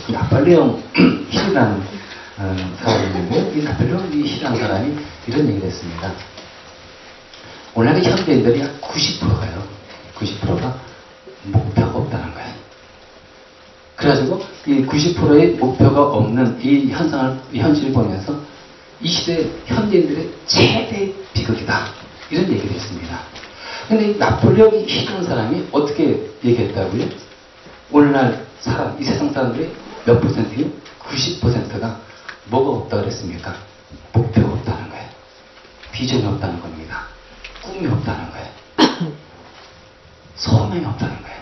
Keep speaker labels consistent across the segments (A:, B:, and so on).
A: 나폴레옹 힐이라는 사람이 있는데요. 이 나폴레옹 힐이라는 사람이 이런 얘기를 했습니다. 오늘날 현대인들이 약 90%가요. 90%가 목표가 없다는 거예요. 그래가지고 이 90%의 목표가 없는 이 현상을, 이 현실을 보면서 이 시대 현대인들의 최대 비극이다. 이런 얘기를 했습니다. 근데 이 나폴레옹 힐이라는 사람이 어떻게 얘기했다고요? 오늘날 사람, 이 세상 사람들이 몇 %요? 90%가 뭐가 없다고 그랬습니까? 목표가 없다는 거예요. 비전이 없다는 겁니다. 꿈이 없다는 거예요. 소망이 없다는 거예요.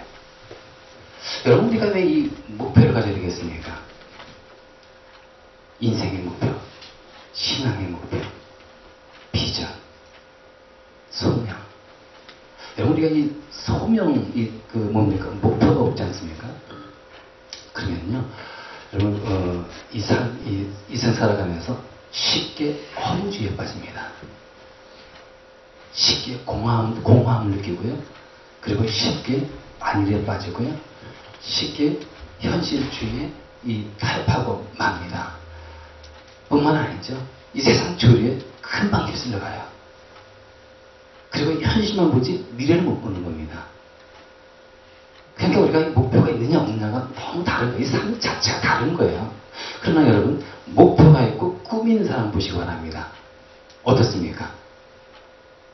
A: 여러분, 우리가 왜 이 목표를 가져야 되겠습니까? 인생의 목표, 신앙의 목표, 비전, 소명. 여러분, 우리가 이 소명, 뭡니까? 목표가 없지 않습니까? 그러면요, 여러분, 이생 살아가면서 쉽게 허무주의에 빠집니다. 쉽게 공허함을 느끼고요. 그리고 쉽게 안일에 빠지고요. 쉽게 현실주의에 타협하고 맙니다. 뿐만 아니죠. 이 세상 조류에 금방 휩쓸려 가요. 그리고 현실만 보지 미래를 못 보는 겁니다. 그러니까 우리가 목표가 있느냐 없느냐가 너무 다른 거예요. 이 삶 자체가 다른 거예요. 그러나 여러분, 목표가 있고 꿈이 있는 사람 보시기 바랍니다. 어떻습니까?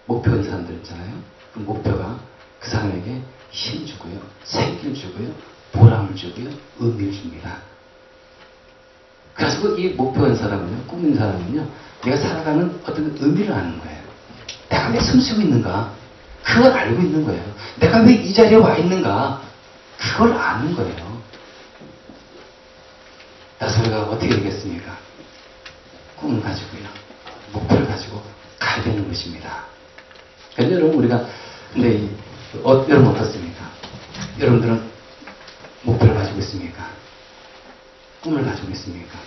A: 목표 있는 사람들 있잖아요. 그 목표가 그 사람에게 힘 주고요, 생기를 주고요, 보람을 주고요, 의미를 줍니다. 그래서 이 목표 있는 사람은요, 꿈 있는 사람은요, 내가 살아가는 어떤 의미를 아는 거예요. 내가 왜 숨쉬고 있는가? 그걸 알고 있는 거예요. 내가 왜 이 자리에 와 있는가? 그걸 아는 거예요. 그래서 우리가 어떻게 되겠습니까? 꿈을 가지고요, 목표를 가지고 가야 되는 것입니다. 그런데 여러분, 우리가, 근데 여러분 어떻습니까? 여러분들은 목표를 가지고 있습니까? 꿈을 가지고 있습니까?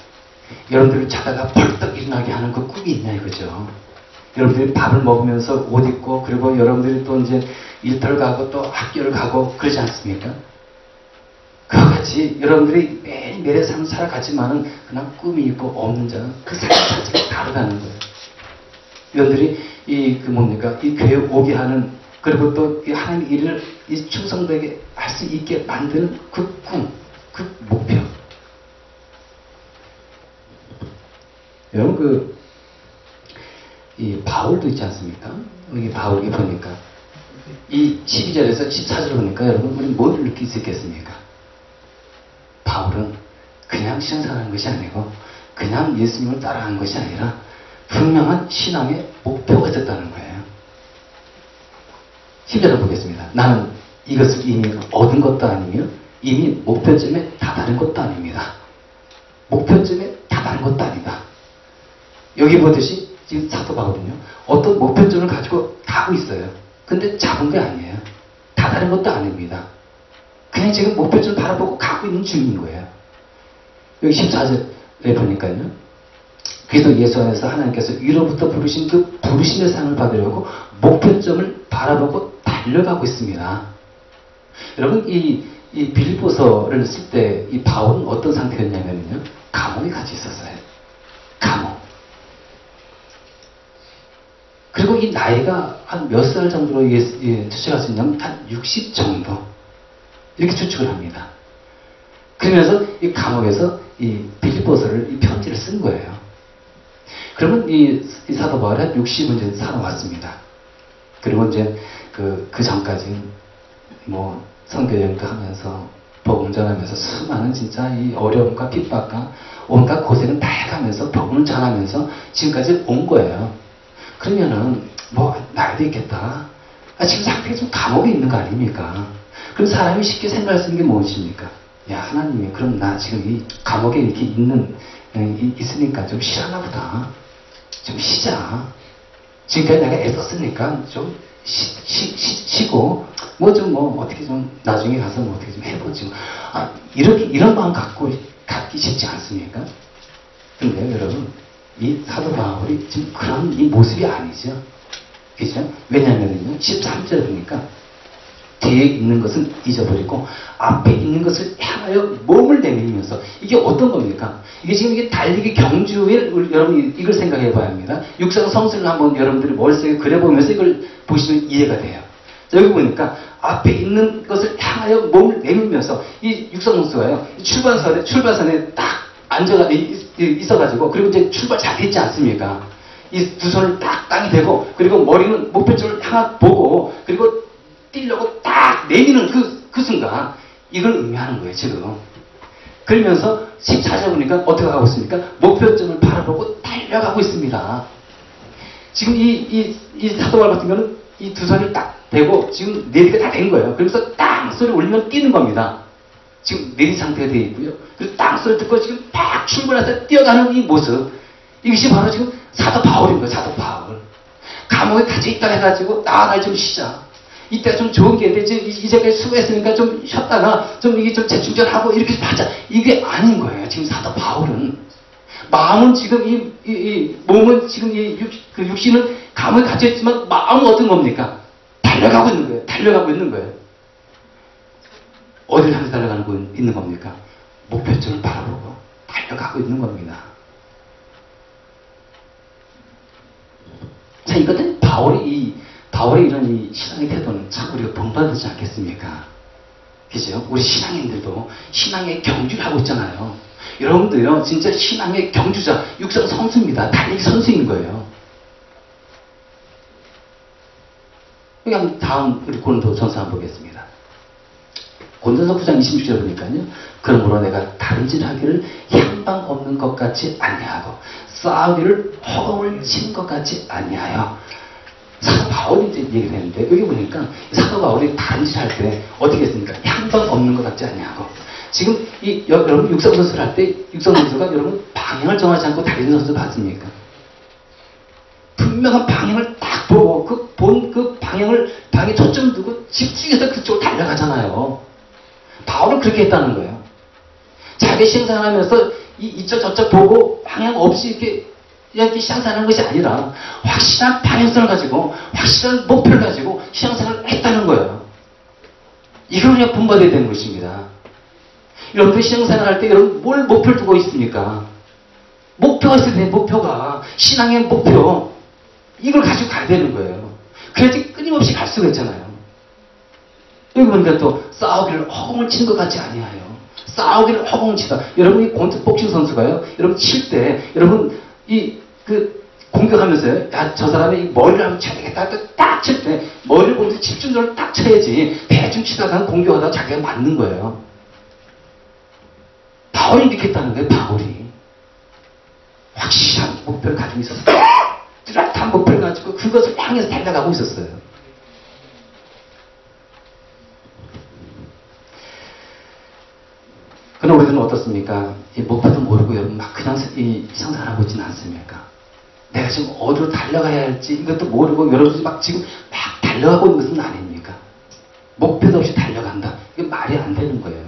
A: 여러분들이 자다가 벌떡 일어나게 하는 그 꿈이 있냐 이거죠. 여러분들이 밥을 먹으면서 옷 입고, 그리고 여러분들이 또 이제 일터를 가고 또 학교를 가고 그러지 않습니까? 그와 같이 여러분들이 매일매일의 삶을 살아가지만은 그냥 꿈이 있고 없는 자는 그 삶 자체가 다르다는 거예요. 여러분들이 이 교회에 오게 하는, 그리고 또 이 하나님의 일을 이 충성되게 할 수 있게 만드는 그 꿈, 그 목표. 여러분, 이 바울도 있지 않습니까? 여기 바울이 보니까 이 12절에서 14절 보니까 여러분, 우리 뭘 느낄 수 있겠습니까? 바울은 그냥 신앙생활하는 것이 아니고 그냥 예수님을 따라가는 것이 아니라 분명한 신앙의 목표가 있었다는 거예요. 10절을 보겠습니다. 나는 이것을 이미 얻은 것도 아니며 이미 목표점에 다다른 것도 아닙니다. 목표점에 다다른 것도 아니다. 여기 보듯이 지금 사도 바울은요, 어떤 목표점을 가지고 가고 있어요. 근데 잡은 게 아니에요. 다다른 것도 아닙니다. 그냥 지금 목표점을 바라보고 가고 있는 중인 거예요. 여기 14절에 보니까요, 그리스도 예수 안에서 하나님께서 위로부터 부르신 그 부르심의 상을 받으려고 목표점을 바라보고 달려가고 있습니다. 여러분, 이 빌립보서를 쓸 때 이 바울은 어떤 상태였냐면요, 감옥에 같이 있었어요. 감옥. 그리고 이 나이가 한 몇 살 정도로 추측할 수 있냐면 한 60 정도 이렇게 추측을 합니다. 그러면서 이 감옥에서 이 빌립보서를, 이 편지를 쓴 거예요. 그러면 이 사도 바울이 한 60은 이제 살아왔습니다. 그리고 이제 그 전까지 뭐 선교여행도 하면서 복음 전하면서 수많은 진짜 이 어려움과 핍박과 온갖 고생을 다 해가면서 복음을 전하면서 지금까지 온 거예요. 그러면은 뭐 나이도 있겠다. 지금 상태가 좀 감옥에 있는 거 아닙니까? 그럼 사람이 쉽게 생각할 수 있는 게 무엇입니까? 야, 하나님이 그럼 나 지금 이 감옥에 이렇게 있으니까 좀 쉬라나 보다. 좀 쉬자. 지금까지 내가 애썼으니까 좀 쉬고 어떻게 좀 나중에 가서 어떻게 좀 해보지. 이런 마음 갖기 쉽지 않습니까? 근데 여러분, 이 사도 바울이 지금 그런 이 모습이 아니죠. 그죠? 왜냐면은요, 13절 보니까 뒤에 있는 것은 잊어버리고 앞에 있는 것을 향하여 몸을 내밀면서 이게 어떤 겁니까? 이게 지금 이게 달리기 경주에 여러분 이걸 생각해 봐야 합니다. 육상 선수를 한번 여러분들이 머릿속에 그려보면서 이걸 보시면 이해가 돼요. 자, 여기 보니까 앞에 있는 것을 향하여 몸을 내밀면서 이 육상 선수가요 출발선에 딱 앉아가 있어가지고 그리고 이제 출발 잘 됐지 않습니까? 이 두 손을 딱 땅이 대고 그리고 머리는 목표점을 향해 보고 그리고 뛰려고 딱 내미는 그 순간 이걸 의미하는 거예요 지금. 그러면서 14절 보니까 어떻게 하고 있습니까? 목표점을 바라보고 달려가고 있습니다. 지금 이 사도발 같은 경우는 이 두 손을 딱 대고 지금 내리가 다 된 거예요. 그러면서 땅 소리 울리면 뛰는 겁니다. 지금 내린 상태가 되어 있고요. 그리고 땅 소리 듣고 지금 팍 출발해서 뛰어가는 이 모습, 이것이 바로 지금 사도 바울인 거예요. 사도 바울. 감옥에 갇혀 있다 해가지고 날 좀 쉬자. 이때가 좀 좋은 게 있는데 이제까지 수고했으니까 좀 쉬었다가 좀 이게 좀 재충전하고 이렇게 하자. 이게 아닌 거예요. 지금 사도 바울은 마음은 지금 이 몸은 지금 그 육신은 감옥에 갇혀 있지만 마음은 어떤 겁니까? 달려가고 있는 거예요. 달려가고 있는 거예요. 어디를 향해서 달려가고 있는 겁니까? 목표점을 바라보고 달려가고 있는 겁니다. 자, 이것은 바울의 이런 이 신앙의 태도는 참 우리가 본받지 않겠습니까? 그죠? 우리 신앙인들도 신앙의 경주를 하고 있잖아요. 여러분들요, 진짜 신앙의 경주자, 육상 선수입니다. 달리기 선수인 거예요. 여기 한번 다음 우리 고린도전서 한번 보겠습니다. 고린도전서 9장 26절 보니까요. 그러므로 내가 다른 짓 하기를 향방 없는 것 같이 아니하고 싸우기를 허공을 친 것 같이 아니하여. 사도 바울이 이제 얘기를 했는데 여기 보니까 사도 바울이 다른 짓 할 때 어떻게 했습니까? 향방 없는 것 같지 아니하고. 지금 여러분 육상 선수를 할 때 육상 선수가 여러분 방향을 정하지 않고 달리는 선수 봤습니까? 분명한 방향을 딱 보고 그 방향에 초점 두고 집중해서 그쪽으로 달려가잖아요. 바울은 그렇게 했다는 거예요. 자기 신앙하면서 이쪽 저쪽 보고 방향 없이 이렇게 신앙생활하는 것이 아니라 확실한 방향성을 가지고 확실한 목표를 가지고 신앙생활을 했다는 거예요. 이걸 우리가 본받아야 되는 것입니다. 여러분들 신앙생활 할 때 여러분 뭘 목표를 두고 있습니까? 목표가 있어야 돼요. 목표가. 신앙의 목표. 이걸 가지고 가야 되는 거예요. 그래야지 끊임없이 갈 수가 있잖아요. 여기 보니까 또 싸우기를 허공을 친 것 같지 아니하여. 싸우기를 허공을 치다. 여러분 이 복싱 선수가요. 여러분 칠 때 여러분 공격하면서요. 야, 저 사람의 이 머리를 한번 쳐야 되겠다. 딱 칠 때 머리를 보면서 집중적으로 딱 쳐야지. 대충 치다가 공격하다가 자기가 맞는 거예요. 바울이 이렇게 했다는 거예요. 바울이. 확실한 목표를 가지고 있어서 뚜렷한 목표를 가지고 그것을 향해서 달려가고 있었어요. 그럼 우리들은 어떻습니까? 이 목표도 모르고 여러분 막 그냥 이 상상하고 있지는 않습니까? 내가 지금 어디로 달려가야 할지 이것도 모르고 여러분들이 막 지금 막 달려가고 있는 것은 아닙니까? 목표도 없이 달려간다. 이게 말이 안 되는 거예요.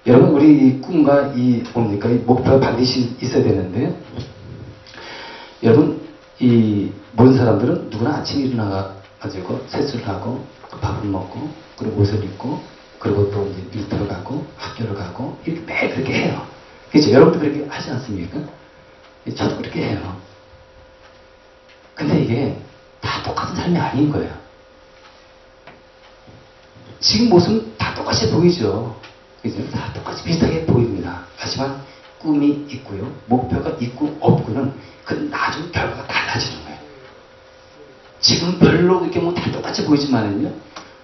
A: 여러분 우리 꿈과 이 목표가 반드시 있어야 되는데요. 여러분 이 모든 사람들은 누구나 아침에 일어나가지고 세수를 하고 밥을 먹고 그리고 옷을 입고 그리고 또 이제 일터를 가고 학교를 가고 이렇게 매일 그렇게 해요. 그렇죠? 여러분도 그렇게 하지 않습니까? 저도 그렇게 해요. 근데 이게 다 똑같은 삶이 아닌 거예요. 지금 모습은 다 똑같이 보이죠. 그죠? 다 똑같이 비슷하게 보입니다. 하지만 꿈이 있고요. 목표가 있고 없고는 그 나중 결과가 달라지는 거예요. 지금 별로 이렇게 뭐 다 똑같이 보이지만은요.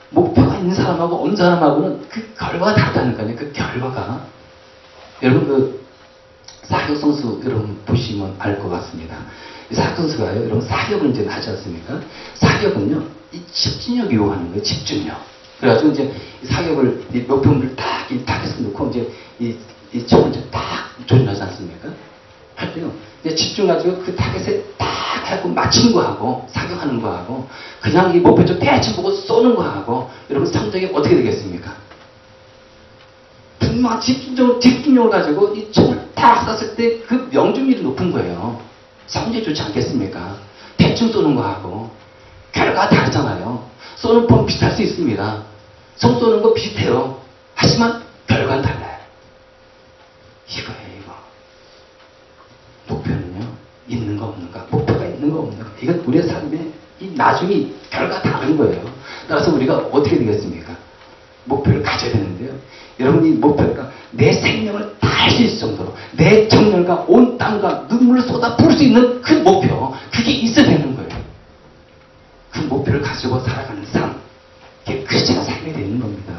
A: 목표가 있는 사람하고 없는 사람하고는 그 결과가 다르다니까요. 그 결과가. 여러분 사격 선수 여러분 보시면 알 것 같습니다. 이 사격 선수가요. 여러분 사격을 이제 하지 않습니까? 사격은요. 이 집중력 요구하는 거예요. 집중력. 그래가지고 이제 사격을 목표물을 딱 타겟에 놓고 이제 이 총을 이제 딱 조준하지 않습니까? 할 때요. 이제 집중가지고 그 타겟에 딱 하고 맞추는 거하고 사격하는 거하고 그냥 이 목표 좀 대충 보고 쏘는 거하고 여러분 성적이 어떻게 되겠습니까? 분명한 집중력을 가지고 이 총을 딱 쐈을 때 그 명중률이 높은 거예요. 성적이 좋지 않겠습니까? 대충 쏘는 거하고 결과가 다르잖아요. 쏘는 폼 비슷할 수 있습니다. 총 쏘는 거 비슷해요. 하지만 결과는 달라요. 이거예요, 이거. 목표는요, 있는가 없는가, 목표가 있는가 없는가. 이건 우리의 삶의 이 나중에 결과가 다른 거예요. 따라서 우리가 어떻게 되겠습니까? 목표를 가져야 되는데요. 여러분, 이 목표가 내 생명을 다할 수 있을 정도로 내 정열과 온 땀과 눈물을 쏟아 부을 수 있는 그 목표, 그게 있어야 되는 거예요. 그 목표를 가지고 살아가는 삶, 그게 그리스도의 삶이 되는 겁니다.